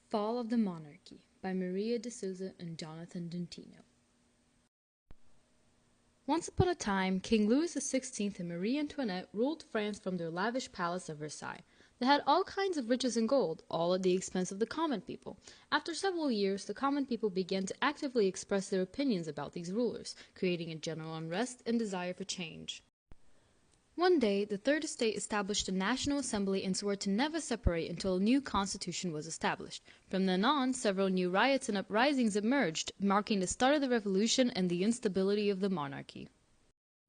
Fall of the Monarchy by Maria de Souza and Jonathan Dentino. Once upon a time, King Louis XVI and Marie Antoinette ruled France from their lavish palace of Versailles. They had all kinds of riches and gold, all at the expense of the common people. After several years, the common people began to actively express their opinions about these rulers, creating a general unrest and desire for change. One day, the Third Estate established a National Assembly and swore to never separate until a new constitution was established. From then on, several new riots and uprisings emerged, marking the start of the revolution and the instability of the monarchy.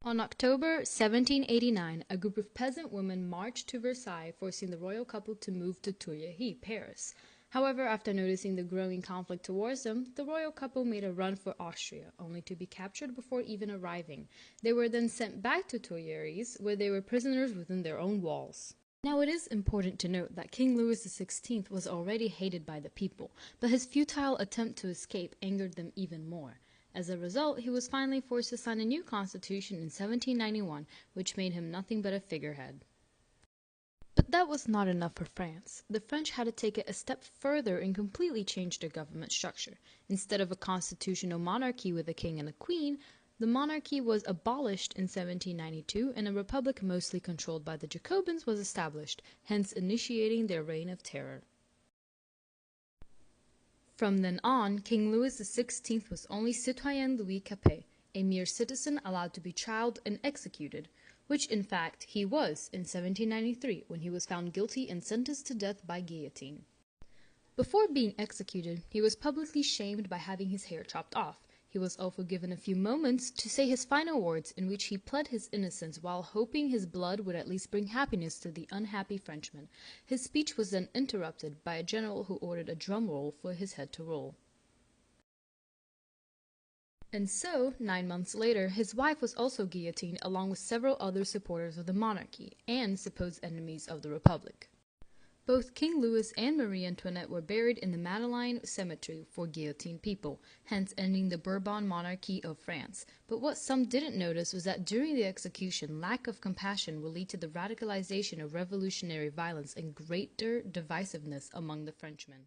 On October 1789, a group of peasant women marched to Versailles, forcing the royal couple to move to Tuileries, Paris. However, after noticing the growing conflict towards them, the royal couple made a run for Austria, only to be captured before even arriving. They were then sent back to Tuileries, where they were prisoners within their own walls. Now it is important to note that King Louis XVI was already hated by the people, but his futile attempt to escape angered them even more. As a result, he was finally forced to sign a new constitution in 1791, which made him nothing but a figurehead. But that was not enough for France. The French had to take it a step further and completely change their government structure. Instead of a constitutional monarchy with a king and a queen, the monarchy was abolished in 1792 and a republic mostly controlled by the Jacobins was established, hence initiating their reign of terror. From then on, King Louis XVI was only Citoyen Louis Capet, a mere citizen allowed to be tried and executed, which in fact he was in 1793 when he was found guilty and sentenced to death by guillotine. Before being executed, he was publicly shamed by having his hair chopped off. He was also given a few moments to say his final words in which he pled his innocence while hoping his blood would at least bring happiness to the unhappy Frenchman. His speech was then interrupted by a general who ordered a drum roll for his head to roll. And so, 9 months later, his wife was also guillotined along with several other supporters of the monarchy and supposed enemies of the Republic. Both King Louis and Marie Antoinette were buried in the Madeleine Cemetery for guillotined people, hence ending the Bourbon monarchy of France. But what some didn't notice was that during the execution, lack of compassion will lead to the radicalization of revolutionary violence and greater divisiveness among the Frenchmen.